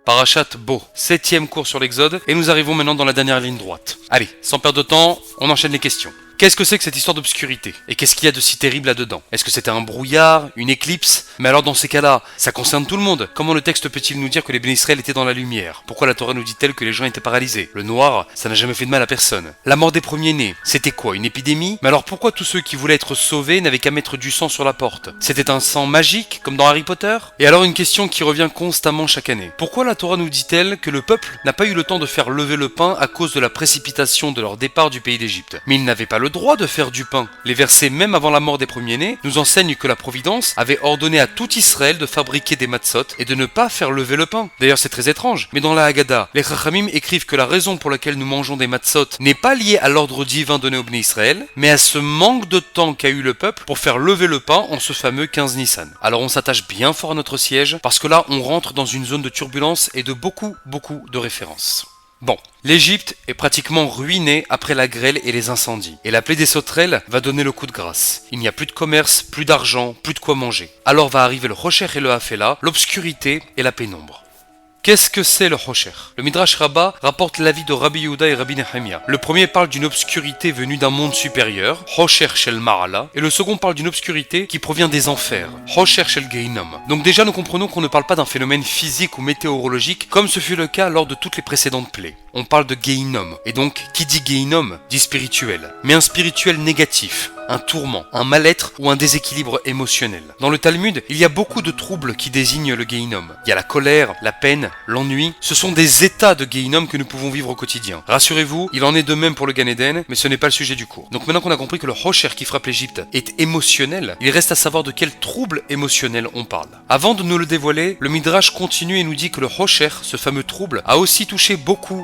Parashat Bo, 7e cours sur l'Exode, et nous arrivons maintenant dans la dernière ligne droite. Allez, sans perdre de temps, on enchaîne les questions. Qu'est-ce que c'est que cette histoire d'obscurité? Et qu'est-ce qu'il y a de si terrible là-dedans? Est-ce que c'était un brouillard, une éclipse? Mais alors dans ces cas-là, ça concerne tout le monde. Comment le texte peut-il nous dire que les Béné Israël étaient dans la lumière? Pourquoi la Torah nous dit-elle que les gens étaient paralysés? Le noir, ça n'a jamais fait de mal à personne. La mort des premiers-nés, c'était quoi? Une épidémie? Mais alors pourquoi tous ceux qui voulaient être sauvés n'avaient qu'à mettre du sang sur la porte? C'était un sang magique, comme dans Harry Potter? Et alors une question qui revient constamment chaque année. Pourquoi la Torah nous dit-elle que le peuple n'a pas eu le temps de faire lever le pain à cause de la précipitation de leur départ du pays d'Égypte? Mais ils n'avaient pas le droit de faire du pain. Les versets même avant la mort des premiers-nés nous enseignent que la Providence avait ordonné à tout Israël de fabriquer des matzot et de ne pas faire lever le pain. D'ailleurs c'est très étrange, mais dans la Haggadah, les Chachamim écrivent que la raison pour laquelle nous mangeons des matzot n'est pas liée à l'ordre divin donné au Béné Israël, mais à ce manque de temps qu'a eu le peuple pour faire lever le pain en ce fameux 15 Nissan. Alors on s'attache bien fort à notre siège, parce que là on rentre dans une zone de turbulence et de beaucoup de références. Bon, l'Égypte est pratiquement ruinée après la grêle et les incendies. Et la plaie des sauterelles va donner le coup de grâce. Il n'y a plus de commerce, plus d'argent, plus de quoi manger. Alors va arriver le Rocher et le Hafela, l'obscurité et la pénombre. Qu'est-ce que c'est le Rocher? Le Midrash Rabbah rapporte l'avis de Rabbi Yehuda et Rabbi Nehemia. Le premier parle d'une obscurité venue d'un monde supérieur, Rocher Shel Ma'ala, et le second parle d'une obscurité qui provient des enfers, Rocher Shel Gehinom. Donc déjà nous comprenons qu'on ne parle pas d'un phénomène physique ou météorologique comme ce fut le cas lors de toutes les précédentes plaies. On parle de Gehinom, et donc qui dit Gehinom dit spirituel, mais un spirituel négatif, un tourment, un mal-être ou un déséquilibre émotionnel. Dans le Talmud, il y a beaucoup de troubles qui désignent le Gehinom. Il y a la colère, la peine, l'ennui. Ce sont des états de Gehinom que nous pouvons vivre au quotidien. Rassurez-vous, il en est de même pour le Gan Eden, mais ce n'est pas le sujet du cours. Donc maintenant qu'on a compris que le Rocher qui frappe l'Égypte est émotionnel, il reste à savoir de quel trouble émotionnel on parle. Avant de nous le dévoiler, le Midrash continue et nous dit que le Rocher, ce fameux trouble, a aussi touché beaucoup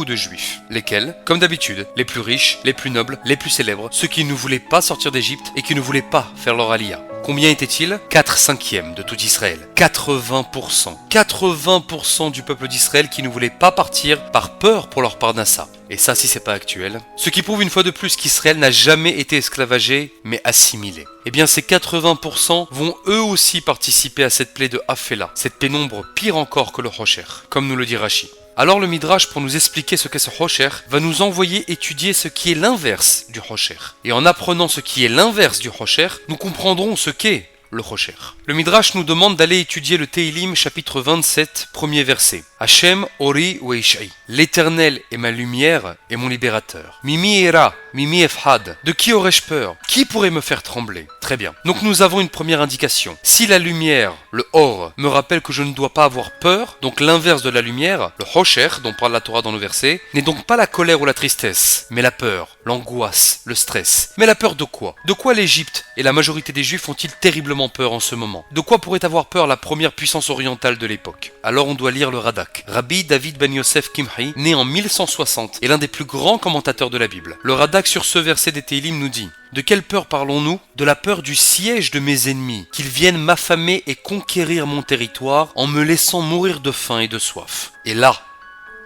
de juifs. Lesquels, comme d'habitude, les plus riches, les plus nobles, les plus célèbres, ceux qui ne voulaient pas sortir d'Égypte et qui ne voulaient pas faire leur aliyah. Combien était-il? 4/5 de tout Israël. 80%. 80% du peuple d'Israël qui ne voulait pas partir par peur pour leur parnassa. Et ça, si c'est pas actuel. Ce qui prouve une fois de plus qu'Israël n'a jamais été esclavagé, mais assimilé. Eh bien, ces 80% vont eux aussi participer à cette plaie de Hafela, cette pénombre pire encore que le Rocher, comme nous le dit Rashi. Alors le Midrash, pour nous expliquer ce qu'est ce Rocher, va nous envoyer étudier ce qui est l'inverse du Rocher. Et en apprenant ce qui est l'inverse du Rocher, nous comprendrons ce qu'est le Rocher. Le Midrash nous demande d'aller étudier le Tehilim chapitre 27, premier verset. Hachem Ori Weishai. L'Éternel est ma lumière et mon libérateur. Mimi Era, Mimi Efhad. De qui aurais-je peur? Qui pourrait me faire trembler? Très bien. Donc nous avons une première indication. Si la lumière, le Or, me rappelle que je ne dois pas avoir peur, donc l'inverse de la lumière, le Rocher, dont parle la Torah dans nos versets, n'est donc pas la colère ou la tristesse, mais la peur, l'angoisse, le stress. Mais la peur de quoi? De quoi l'Égypte et la majorité des Juifs ont-ils terriblement peur en ce moment? De quoi pourrait avoir peur la première puissance orientale de l'époque? Alors on doit lire le Radak. Rabbi David ben Yosef Kimhi, né en 1160, est l'un des plus grands commentateurs de la Bible. Le Radak sur ce verset des Tehilim nous dit: de quelle peur parlons-nous? De la peur du siège de mes ennemis, qu'ils viennent m'affamer et conquérir mon territoire en me laissant mourir de faim et de soif. Et là,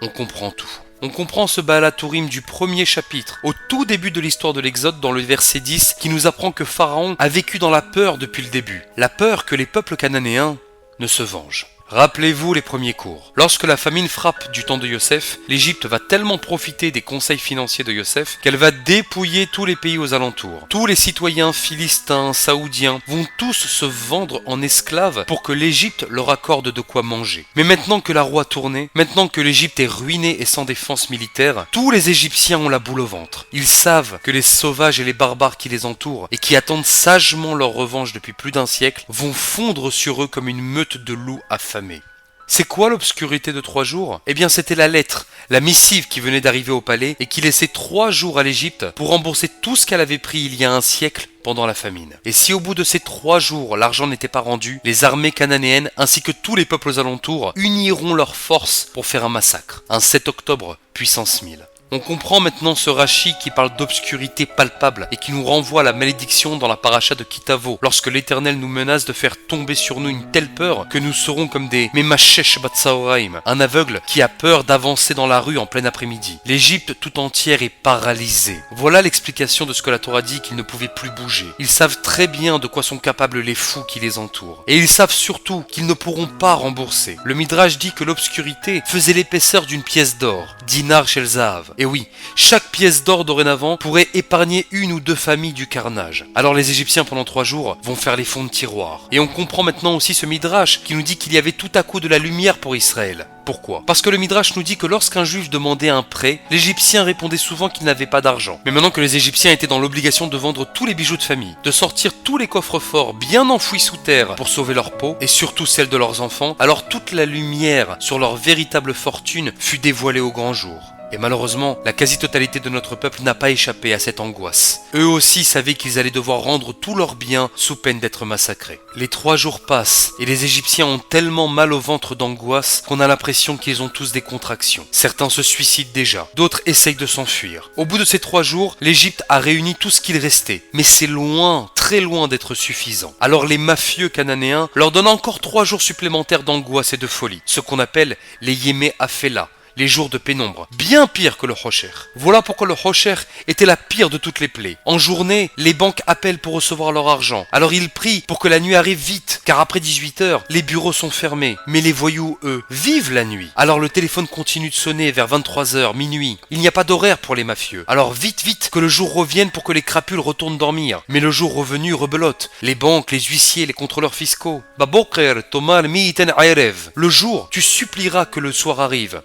on comprend tout. On comprend ce Baal Tourim du premier chapitre, au tout début de l'histoire de l'Exode, dans le verset 10, qui nous apprend que Pharaon a vécu dans la peur depuis le début. La peur que les peuples cananéens ne se vengent. Rappelez-vous les premiers cours. Lorsque la famine frappe du temps de Yosef, l'Égypte va tellement profiter des conseils financiers de Yosef qu'elle va dépouiller tous les pays aux alentours. Tous les citoyens philistins, saoudiens vont tous se vendre en esclaves pour que l'Égypte leur accorde de quoi manger. Mais maintenant que la roue a tourné, maintenant que l'Égypte est ruinée et sans défense militaire, tous les Égyptiens ont la boule au ventre. Ils savent que les sauvages et les barbares qui les entourent et qui attendent sagement leur revanche depuis plus d'un siècle vont fondre sur eux comme une meute de loups affamés. C'est quoi l'obscurité de 3 jours? Eh bien c'était la lettre, la missive qui venait d'arriver au palais et qui laissait 3 jours à l'Égypte pour rembourser tout ce qu'elle avait pris il y a un siècle pendant la famine. Et si au bout de ces 3 jours l'argent n'était pas rendu, les armées cananéennes ainsi que tous les peuples alentours uniront leurs forces pour faire un massacre. Un 7 octobre, puissance 1000. On comprend maintenant ce Rashi qui parle d'obscurité palpable et qui nous renvoie à la malédiction dans la paracha de Kitavo, lorsque l'Éternel nous menace de faire tomber sur nous une telle peur que nous serons comme des Memashesh Batsaoraim, un aveugle qui a peur d'avancer dans la rue en plein après-midi. L'Égypte tout entière est paralysée. Voilà l'explication de ce que la Torah dit qu'ils ne pouvaient plus bouger. Ils savent très bien de quoi sont capables les fous qui les entourent. Et ils savent surtout qu'ils ne pourront pas rembourser. Le Midrash dit que l'obscurité faisait l'épaisseur d'une pièce d'or, dinar shel zahav. Et oui, chaque pièce d'or dorénavant pourrait épargner une ou deux familles du carnage. Alors les Égyptiens pendant 3 jours vont faire les fonds de tiroir. Et on comprend maintenant aussi ce Midrash qui nous dit qu'il y avait tout à coup de la lumière pour Israël. Pourquoi? Parce que le Midrash nous dit que lorsqu'un juif demandait un prêt, l'Égyptien répondait souvent qu'il n'avait pas d'argent. Mais maintenant que les Égyptiens étaient dans l'obligation de vendre tous les bijoux de famille, de sortir tous les coffres forts bien enfouis sous terre pour sauver leur peau, et surtout celle de leurs enfants, alors toute la lumière sur leur véritable fortune fut dévoilée au grand jour. Et malheureusement, la quasi-totalité de notre peuple n'a pas échappé à cette angoisse. Eux aussi savaient qu'ils allaient devoir rendre tous leurs biens sous peine d'être massacrés. Les 3 jours passent et les Égyptiens ont tellement mal au ventre d'angoisse qu'on a l'impression qu'ils ont tous des contractions. Certains se suicident déjà, d'autres essayent de s'enfuir. Au bout de ces 3 jours, l'Égypte a réuni tout ce qu'il restait, mais c'est loin, très loin d'être suffisant. Alors les mafieux cananéens leur donnent encore 3 jours supplémentaires d'angoisse et de folie, ce qu'on appelle les Yémé Afela, les jours de pénombre, bien pire que le Hosher. Voilà pourquoi le Hosher était la pire de toutes les plaies. En journée, les banques appellent pour recevoir leur argent. Alors ils prient pour que la nuit arrive vite, car après 18h, les bureaux sont fermés. Mais les voyous, eux, vivent la nuit. Alors le téléphone continue de sonner vers 23h, minuit. Il n'y a pas d'horaire pour les mafieux. Alors vite, vite, que le jour revienne pour que les crapules retournent dormir. Mais le jour revenu, rebelote. Les banques, les huissiers, les contrôleurs fiscaux. Le jour, tu supplieras que le soir arrive.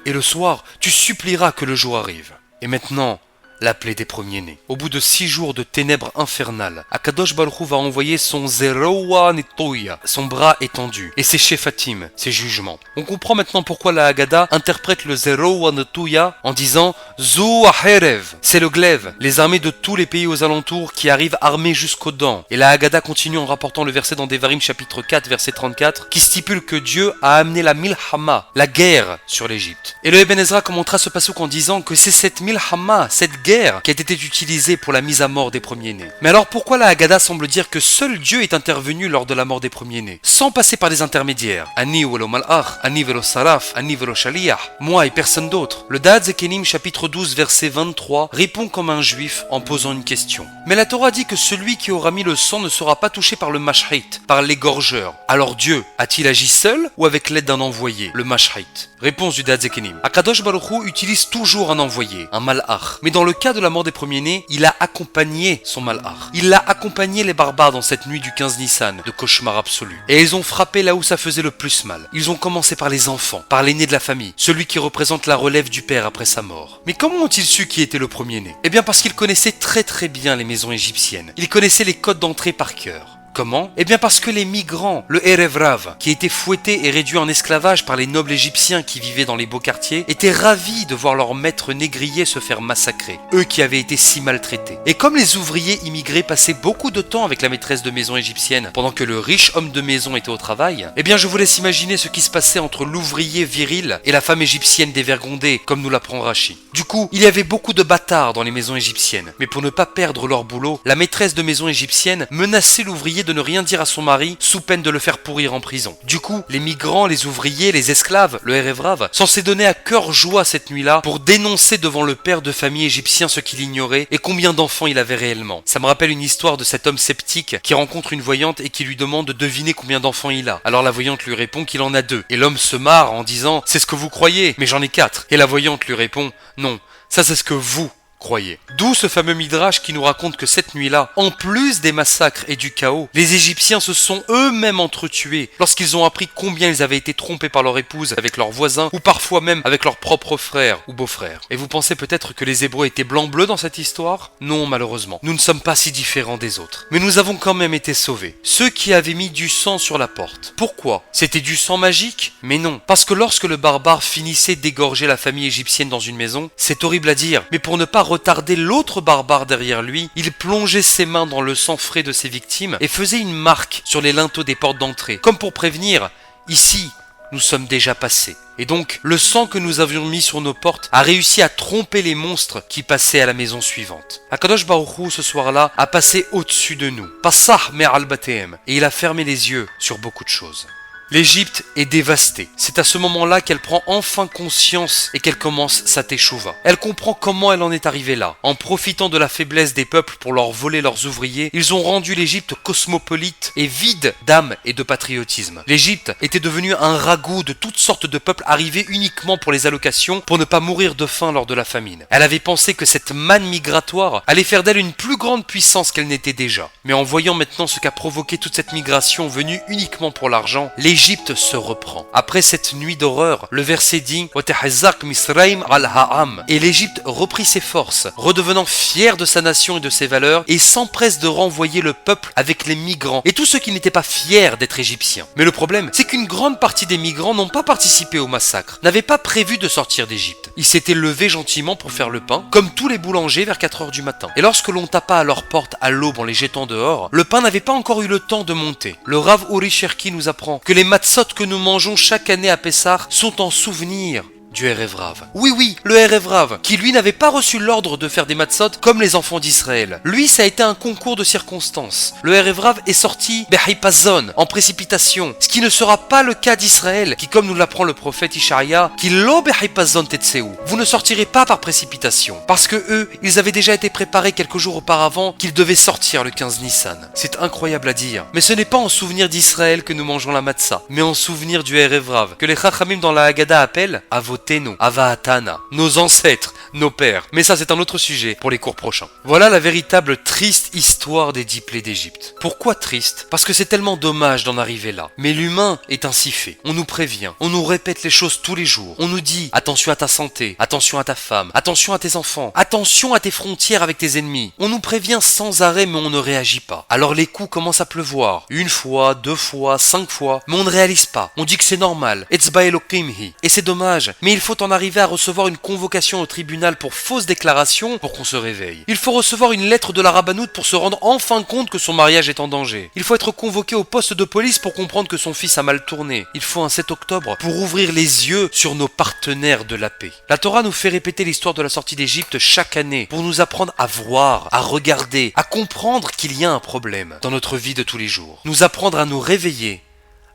Et le soir, tu supplieras que le jour arrive. Et maintenant, la plaie des premiers-nés. Au bout de 6 jours de ténèbres infernales, Akadosh Baruch Hu va envoyer son Zeroa Netoya, son bras étendu, et ses Shefatim, ses jugements. On comprend maintenant pourquoi la Haggadah interprète le Zeroa Netoya en disant Zou Aherev. C'est le glaive, les armées de tous les pays aux alentours qui arrivent armées jusqu'aux dents. Et la Haggadah continue en rapportant le verset dans Devarim chapitre 4 verset 34 qui stipule que Dieu a amené la Milhama, la guerre, sur l'Égypte. Et le Eben Ezra commentera ce passouk en disant que c'est cette Milhama, cette guerre qui a été utilisée pour la mise à mort des premiers-nés. Mais alors pourquoi la Haggadah semble dire que seul Dieu est intervenu lors de la mort des premiers-nés, sans passer par des intermédiaires? Ani velo malach, ani velo saraf, ani velo shaliach, moi et personne d'autre. Le Da'at Zekenim chapitre 12 verset 23 répond comme un juif en posant une question. Mais la Torah dit que celui qui aura mis le sang ne sera pas touché par le mashrit, par l'égorgeur. Alors Dieu a-t-il agi seul ou avec l'aide d'un envoyé, le mashrit? Réponse du Da'at Zekenim. Akadosh Baruch Hu utilise toujours un envoyé, un malach. Mais dans le cas de la mort des premiers-nés, il a accompagné son malach. Il a accompagné les barbares dans cette nuit du 15 Nissan, de cauchemar absolu. Et ils ont frappé là où ça faisait le plus mal. Ils ont commencé par les enfants, par l'aîné de la famille, celui qui représente la relève du père après sa mort. Mais comment ont-ils su qui était le premier-né? Eh bien parce qu'ils connaissaient très très bien les maisons égyptiennes. Ils connaissaient les codes d'entrée par cœur. Comment? Eh bien parce que les migrants, le Erev Rav, qui étaient fouettés et réduits en esclavage par les nobles égyptiens qui vivaient dans les beaux quartiers, étaient ravis de voir leur maître négrier se faire massacrer, eux qui avaient été si maltraités. Et comme les ouvriers immigrés passaient beaucoup de temps avec la maîtresse de maison égyptienne, pendant que le riche homme de maison était au travail, eh bien je vous laisse imaginer ce qui se passait entre l'ouvrier viril et la femme égyptienne dévergondée, comme nous l'apprend Rashi. Du coup, il y avait beaucoup de bâtards dans les maisons égyptiennes, mais pour ne pas perdre leur boulot, la maîtresse de maison égyptienne menaçait l'ouvrier de ne rien dire à son mari sous peine de le faire pourrir en prison. Du coup, les migrants, les ouvriers, les esclaves, le Erev Rav, s'en s'est donné à cœur joie cette nuit-là pour dénoncer devant le père de famille égyptien ce qu'il ignorait et combien d'enfants il avait réellement. Ça me rappelle une histoire de cet homme sceptique qui rencontre une voyante et qui lui demande de deviner combien d'enfants il a. Alors la voyante lui répond qu'il en a 2. Et l'homme se marre en disant « C'est ce que vous croyez, mais j'en ai 4. » Et la voyante lui répond « Non, ça c'est ce que vous croyez. » D'où ce fameux Midrash qui nous raconte que cette nuit-là, en plus des massacres et du chaos, les Égyptiens se sont eux-mêmes entretués lorsqu'ils ont appris combien ils avaient été trompés par leur épouse avec leurs voisins ou parfois même avec leurs propres frères ou beaux-frères. Et vous pensez peut-être que les Hébreux étaient blancs-bleus dans cette histoire? Non, malheureusement. Nous ne sommes pas si différents des autres. Mais nous avons quand même été sauvés. Ceux qui avaient mis du sang sur la porte. Pourquoi? C'était du sang magique? Mais non. Parce que lorsque le barbare finissait d'égorger la famille égyptienne dans une maison, c'est horrible à dire, mais pour ne pas retarder l'autre barbare derrière lui, il plongeait ses mains dans le sang frais de ses victimes et faisait une marque sur les linteaux des portes d'entrée, comme pour prévenir « Ici, nous sommes déjà passés. Et donc, le sang que nous avions mis sur nos portes a réussi à tromper les monstres qui passaient à la maison suivante. Akadosh Baruch Hu, ce soir-là, a passé au-dessus de nous. Passah me'al batehem. Et il a fermé les yeux sur beaucoup de choses. L'Égypte est dévastée. C'est à ce moment-là qu'elle prend enfin conscience et qu'elle commence sa teshuva. Elle comprend comment elle en est arrivée là. En profitant de la faiblesse des peuples pour leur voler leurs ouvriers, ils ont rendu l'Égypte cosmopolite et vide d'âme et de patriotisme. L'Égypte était devenue un ragoût de toutes sortes de peuples arrivés uniquement pour les allocations pour ne pas mourir de faim lors de la famine. Elle avait pensé que cette manne migratoire allait faire d'elle une plus grande puissance qu'elle n'était déjà. Mais en voyant maintenant ce qu'a provoqué toute cette migration venue uniquement pour l'argent, l'Égypte se reprend. Après cette nuit d'horreur, le verset dit « Misraim al-Ha'am » et l'Égypte reprit ses forces, redevenant fière de sa nation et de ses valeurs, et s'empresse de renvoyer le peuple avec les migrants et tous ceux qui n'étaient pas fiers d'être égyptiens. Mais le problème, c'est qu'une grande partie des migrants n'ont pas participé au massacre, n'avaient pas prévu de sortir d'Égypte. Ils s'étaient levés gentiment pour faire le pain, comme tous les boulangers vers 4 heures du matin. Et lorsque l'on tapa à leur porte à l'aube en les jetant dehors, le pain n'avait pas encore eu le temps de monter. Le Rav Uri Cherki nous apprend que les matzot que nous mangeons chaque année à Pessah sont en souvenir du Erev Rav. Oui, le Erev Rav, qui lui n'avait pas reçu l'ordre de faire des matzot comme les enfants d'Israël. Lui, ça a été un concours de circonstances. Le Erev Rav est sorti Behipazon, en précipitation, ce qui ne sera pas le cas d'Israël, qui, comme nous l'apprend le prophète Ishaïa, qui lo Behipazon Tetseu. Vous ne sortirez pas par précipitation, parce que eux, ils avaient déjà été préparés quelques jours auparavant qu'ils devaient sortir le 15 Nissan. C'est incroyable à dire, mais ce n'est pas en souvenir d'Israël que nous mangeons la matzah, mais en souvenir du Erev Rav, que les Chachamim dans la Haggadah appellent Avot Avahatana, nos ancêtres, nos pères. Mais ça, c'est un autre sujet pour les cours prochains. Voilà la véritable triste histoire des 10 plaies d'Égypte. Pourquoi triste? Parce que c'est tellement dommage d'en arriver là. Mais l'humain est ainsi fait. On nous prévient, on nous répète les choses tous les jours. On nous dit attention à ta santé, attention à ta femme, attention à tes enfants, attention à tes frontières avec tes ennemis. On nous prévient sans arrêt, mais on ne réagit pas. Alors les coups commencent à pleuvoir. 1 fois, 2 fois, 5 fois, mais on ne réalise pas. On dit que c'est normal. Etzba Elokimhi. Et c'est dommage. Mais il faut en arriver à recevoir une convocation au tribunal pour fausse déclaration pour qu'on se réveille. Il faut recevoir une lettre de la rabbanoute pour se rendre enfin compte que son mariage est en danger. Il faut être convoqué au poste de police pour comprendre que son fils a mal tourné. Il faut un 7 octobre pour ouvrir les yeux sur nos partenaires de la paix. La Torah nous fait répéter l'histoire de la sortie d'Égypte chaque année pour nous apprendre à voir, à regarder, à comprendre qu'il y a un problème dans notre vie de tous les jours. Nous apprendre à nous réveiller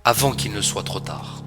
avant qu'il ne soit trop tard.